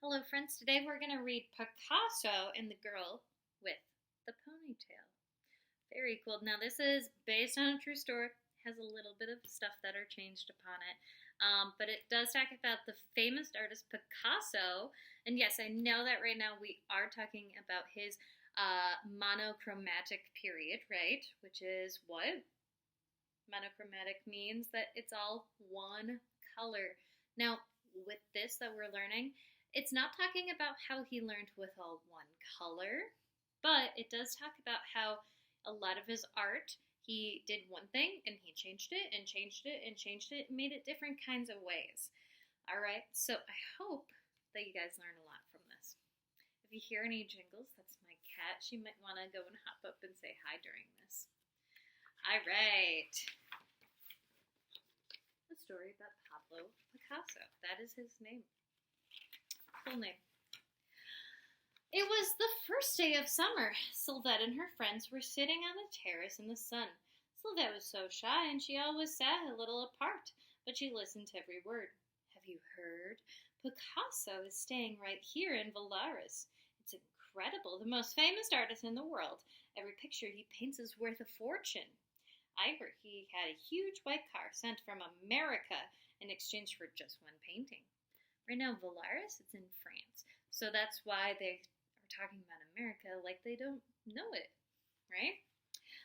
Hello, friends. Today we're going to read Picasso and the Girl with the Ponytail. Very cool. Now, this is based on a true story. Has a little bit of stuff that are changed upon it. But it does talk about the famous artist Picasso. And yes, I know that right now we are talking about his monochromatic period, right? Which is what? Monochromatic means that it's all one color. Now, with this that we're learning, it's not talking about how he learned with all one color, but it does talk about how a lot of his art, he did one thing and he changed it and changed it and changed it and made it different kinds of ways. All right, so I hope that you guys learn a lot from this. If you hear any jingles, that's my cat. She might want to go and hop up and say hi during this. All right. The story about Pablo Picasso. That is his name. Full name. It was the first day of summer. Sylvette and her friends were sitting on the terrace in the sun. Sylvette was so shy and she always sat a little apart, but she listened to every word. Have you heard? Picasso is staying right here in Valaris. It's incredible. The most famous artist in the world. Every picture he paints is worth a fortune. I heard he had a huge white car sent from America in exchange for just one painting. Right now, Valaris, it's in France. So that's why they are talking about America like they don't know it, right?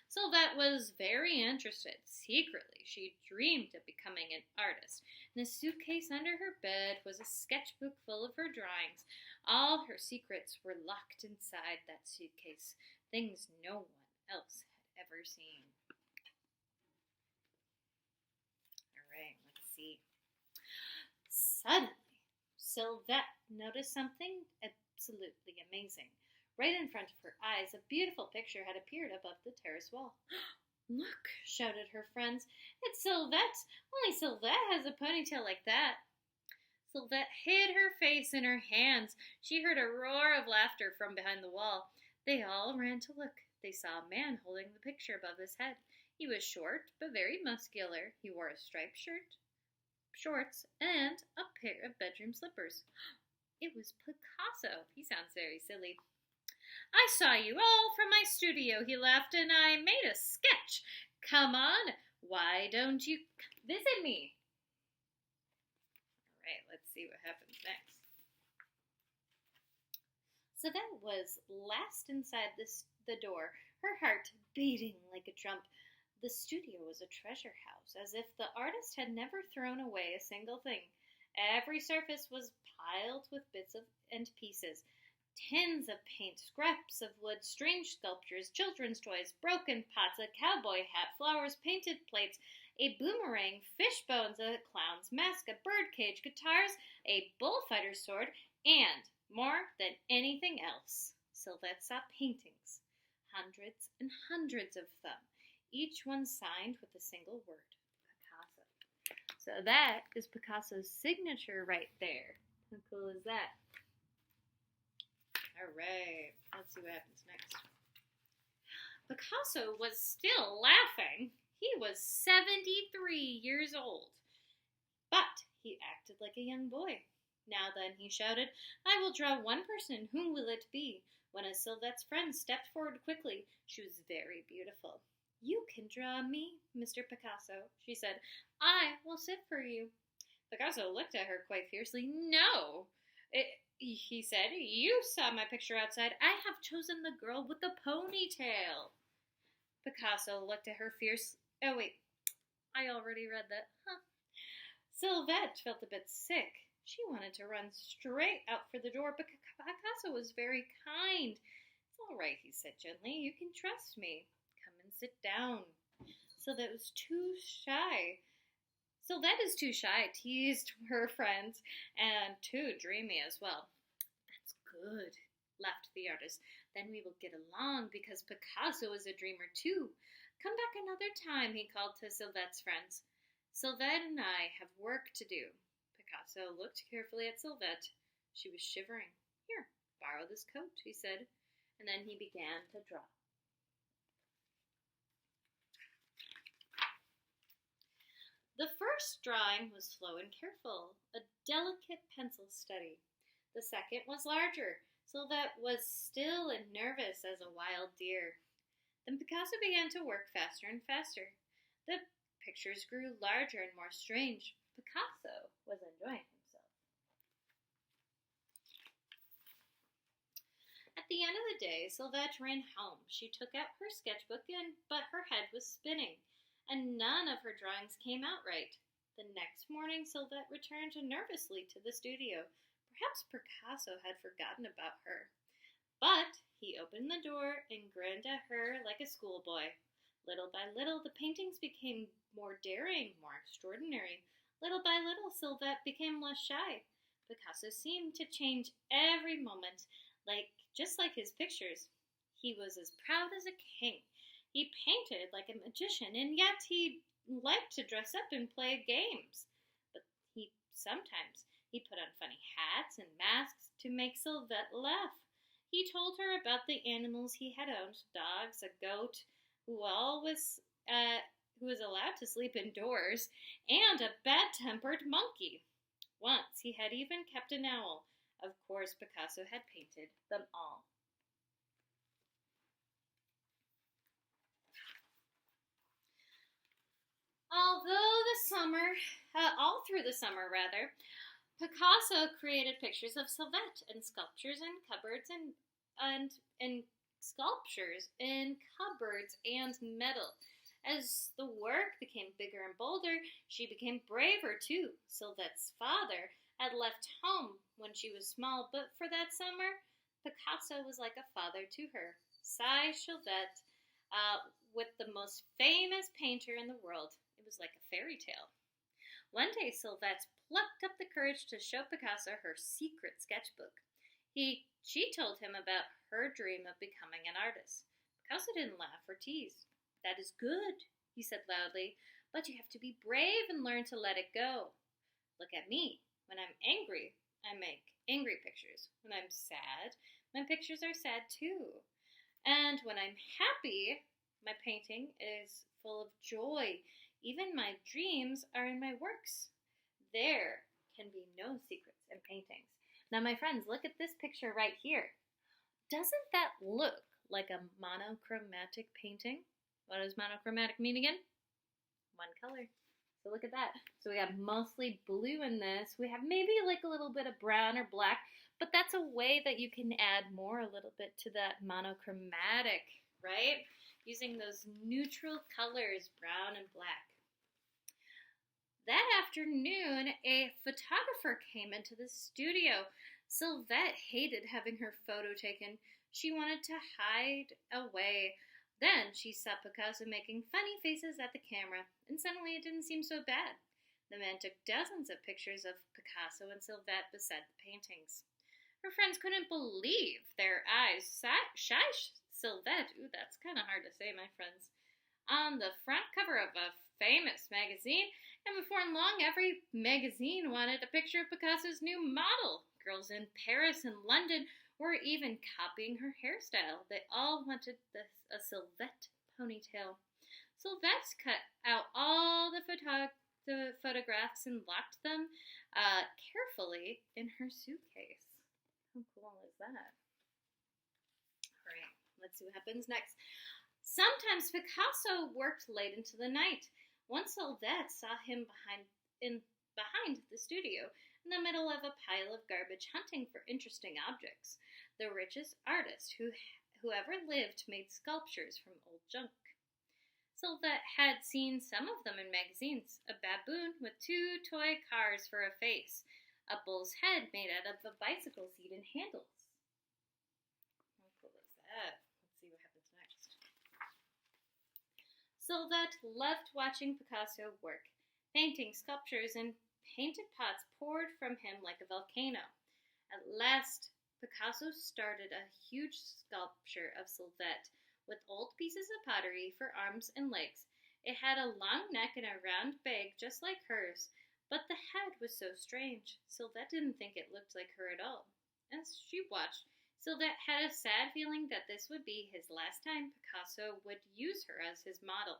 Sylvette was very interested. Secretly, she dreamed of becoming an artist. In a suitcase under her bed was a sketchbook full of her drawings. All her secrets were locked inside that suitcase, things no one else had ever seen. All right, let's see. Suddenly, Sylvette noticed something absolutely amazing. Right in front of her eyes, a beautiful picture had appeared above the terrace wall. Look, shouted her friends. It's Sylvette. Only Sylvette has a ponytail like that. Sylvette hid her face in her hands. She heard a roar of laughter from behind the wall. They all ran to look. They saw a man holding the picture above his head. He was short, but very muscular. He wore a striped shirt, shorts, and a pair of bedroom slippers. It was Picasso. He sounds very silly. I saw you all from my studio, he laughed, and I made a sketch. Come on, why don't you visit me? All right, let's see what happens next. So that was last inside the door, her heart beating like a drum. The studio was a treasure house, as if the artist had never thrown away a single thing. Every surface was piled with bits and pieces. Tins of paint, scraps of wood, strange sculptures, children's toys, broken pots, a cowboy hat, flowers, painted plates, a boomerang, fish bones, a clown's mask, a birdcage, guitars, a bullfighter's sword, and, more than anything else, Sylvette saw paintings. Hundreds and hundreds of them. Each one signed with a single word, Picasso. So that is Picasso's signature right there. How cool is that? All right, let's see what happens next. Picasso was still laughing. He was 73 years old, but he acted like a young boy. Now then, he shouted, I will draw one person. Whom will it be? One of Sylvette's friends stepped forward quickly. She was very beautiful. You can draw me, Mr. Picasso, she said. I will sit for you. Picasso looked at her quite fiercely. No, he said. You saw my picture outside. I have chosen the girl with the ponytail. Picasso looked at her fiercely. Oh, wait. I already read that. Huh. Sylvette felt a bit sick. She wanted to run straight out for the door, but Picasso was very kind. It's all right, he said gently. You can trust me. Sit down. Sylvette was too shy. Sylvette is too shy, teased her friends, and too dreamy as well. That's good, laughed the artist. Then we will get along because Picasso is a dreamer too. Come back another time, he called to Sylvette's friends. Sylvette and I have work to do. Picasso looked carefully at Sylvette. She was shivering. Here, borrow this coat, he said, and then he began to draw. The first drawing was slow and careful, a delicate pencil study. The second was larger. Sylvette was still and nervous as a wild deer. Then Picasso began to work faster and faster. The pictures grew larger and more strange. Picasso was enjoying himself. At the end of the day, Sylvette ran home. She took out her sketchbook, but her head was spinning, and none of her drawings came out right. The next morning, Sylvette returned nervously to the studio. Perhaps Picasso had forgotten about her. But he opened the door and grinned at her like a schoolboy. Little by little, the paintings became more daring, more extraordinary. Little by little, Sylvette became less shy. Picasso seemed to change every moment, just like his pictures. He was as proud as a king. He painted like a magician, and yet he liked to dress up and play games. But sometimes he put on funny hats and masks to make Sylvette laugh. He told her about the animals he had owned, dogs, a goat, who was allowed to sleep indoors, and a bad-tempered monkey. Once he had even kept an owl. Of course, Picasso had painted them all. All through the summer, Picasso created pictures of Sylvette and sculptures in cupboards and sculptures in cupboards and metal. As the work became bigger and bolder, she became braver too. Sylvette's father had left home when she was small, but for that summer, Picasso was like a father to her. Sylvette, with the most famous painter in the world. It was like a fairy tale. One day, Sylvette plucked up the courage to show Picasso her secret sketchbook. She told him about her dream of becoming an artist. Picasso didn't laugh or tease. "That is good," he said loudly, "but you have to be brave and learn to let it go. Look at me. When I'm angry, I make angry pictures. When I'm sad, my pictures are sad too. And when I'm happy, my painting is full of joy. Even my dreams are in my works. There can be no secrets in paintings." Now, my friends, look at this picture right here. Doesn't that look like a monochromatic painting? What does monochromatic mean again? One color. So look at that. So we have mostly blue in this. We have maybe like a little bit of brown or black, but that's a way that you can add more a little bit to that monochromatic, right? Using those neutral colors, brown and black. That afternoon, a photographer came into the studio. Sylvette hated having her photo taken. She wanted to hide away. Then she saw Picasso making funny faces at the camera, and suddenly it didn't seem so bad. The man took dozens of pictures of Picasso and Sylvette beside the paintings. Her friends couldn't believe their eyes. Shy Sylvette, ooh, that's kind of hard to say, my friends, on the front cover of a famous magazine, and before long, every magazine wanted a picture of Picasso's new model. Girls in Paris and London were even copying her hairstyle. They all wanted a Sylvette ponytail. Sylvette cut out all the photographs and locked them carefully in her suitcase. How cool is that? All right, let's see what happens next. Sometimes Picasso worked late into the night. Once Sylvette saw him behind the studio, in the middle of a pile of garbage, hunting for interesting objects. The richest artist who ever lived made sculptures from old junk. Sylvette had seen some of them in magazines. A baboon with 2 toy cars for a face. A bull's head made out of a bicycle seat and handles. How cool is that? Let's see what happens next. Sylvette loved watching Picasso work. Painting, sculptures, and painted pots poured from him like a volcano. At last, Picasso started a huge sculpture of Sylvette with old pieces of pottery for arms and legs. It had a long neck and a round bag just like hers, but the head was so strange. Sylvette didn't think it looked like her at all. As she watched, Sylvette had a sad feeling that this would be his last time Picasso would use her as his model.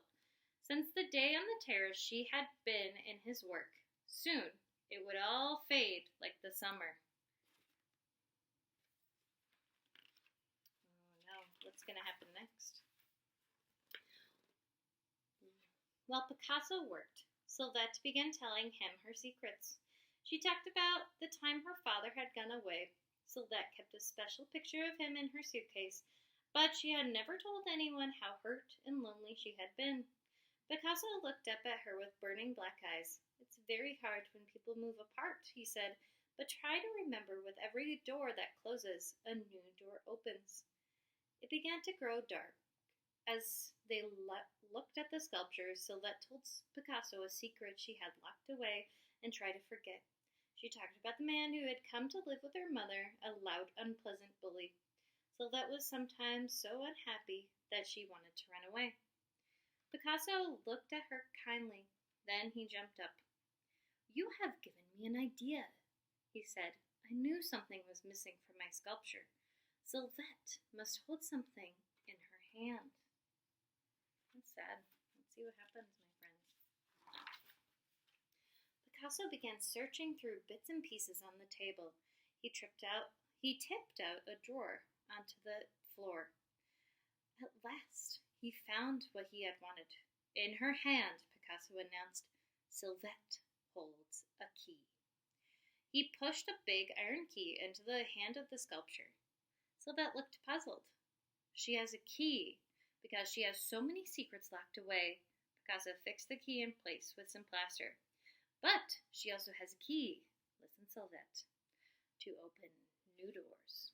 Since the day on the terrace, she had been in his work. Soon, it would all fade like the summer. what's going to happen next. While Picasso worked, Sylvette began telling him her secrets. She talked about the time her father had gone away. Sylvette kept a special picture of him in her suitcase, but she had never told anyone how hurt and lonely she had been. Picasso looked up at her with burning black eyes. "It's very hard when people move apart," he said, "but try to remember with every door that closes, a new door opens." It began to grow dark. As they looked at the sculptures, Sylvette told Picasso a secret she had locked away and tried to forget. She talked about the man who had come to live with her mother, a loud, unpleasant bully. Sylvette was sometimes so unhappy that she wanted to run away. Picasso looked at her kindly. Then he jumped up. "You have given me an idea," he said. "I knew something was missing from my sculpture. Sylvette must hold something in her hand." That's sad. Let's see what happens, my friends. Picasso began searching through bits and pieces on the table. He tipped out a drawer onto the floor. At last, he found what he had wanted. "In her hand," Picasso announced, "Sylvette holds a key." He pushed a big iron key into the hand of the sculpture. Sylvette looked puzzled. "She has a key because she has so many secrets locked away." Picasso fixed the key in place with some plaster. "But she also has a key," listened Sylvette, "to open new doors."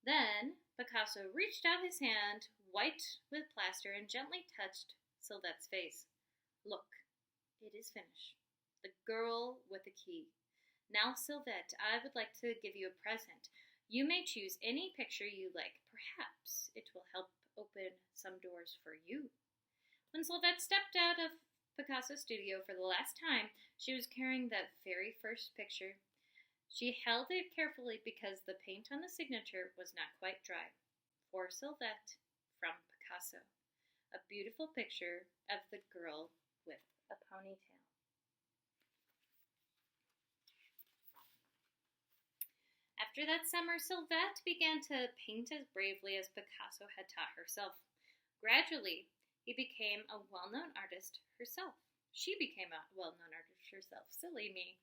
Then Picasso reached out his hand, white with plaster, and gently touched Sylvette's face. "Look, it is finished. The girl with the key. Now, Sylvette, I would like to give you a present. You may choose any picture you like. Perhaps it will help open some doors for you." When Sylvette stepped out of Picasso's studio for the last time, she was carrying that very first picture. She held it carefully because the paint on the signature was not quite dry. "For Sylvette, from Picasso." A beautiful picture of the girl with a ponytail. After that summer, Sylvette began to paint as bravely as Picasso had taught herself. Gradually, she became a well-known artist herself. Silly me.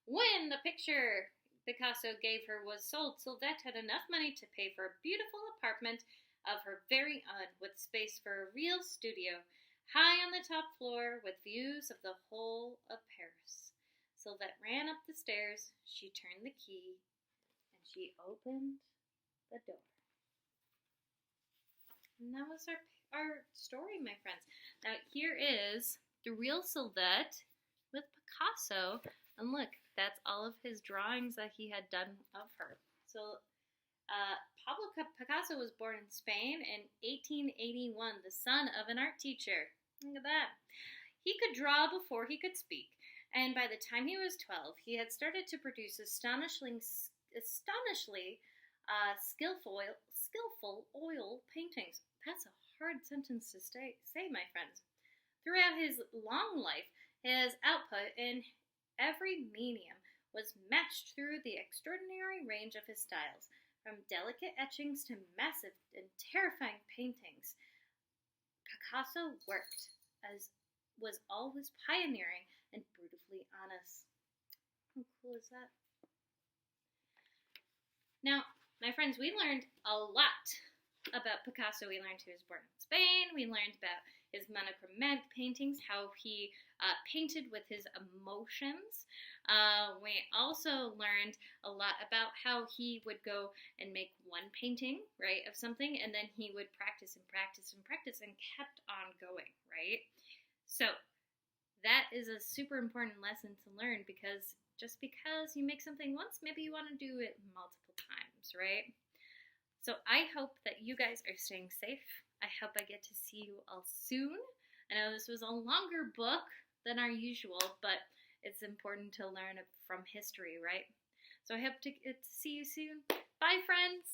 When the picture Picasso gave her was sold, Sylvette had enough money to pay for a beautiful apartment of her very own, with space for a real studio, high on the top floor with views of the whole of Paris. Sylvette ran up the stairs, she turned the key, and she opened the door. And that was our story, my friends. Now here is the real Sylvette with Picasso. And look, that's all of his drawings that he had done of her. So Pablo Picasso was born in Spain in 1881, the son of an art teacher. Look at that. He could draw before he could speak, and by the time he was 12, he had started to produce astonishingly skillful oil paintings. That's a hard sentence to say, my friends. Throughout his long life, his output in every medium was matched through the extraordinary range of his styles, from delicate etchings to massive and terrifying paintings. Picasso was always pioneering and brutally honest. How cool is that? Now, my friends, we learned a lot about Picasso. We learned he was born in Spain. We learned about his monochromatic paintings, how he painted with his emotions. We also learned a lot about how he would go and make one painting, right, of something, and then he would practice and practice and practice and kept on going, right? So that is a super important lesson to learn, because just because you make something once, maybe you want to do it multiple times, right? So I hope that you guys are staying safe. I hope I get to see you all soon. I know this was a longer book than our usual, but it's important to learn from history, right? So I hope to see you soon. Bye, friends!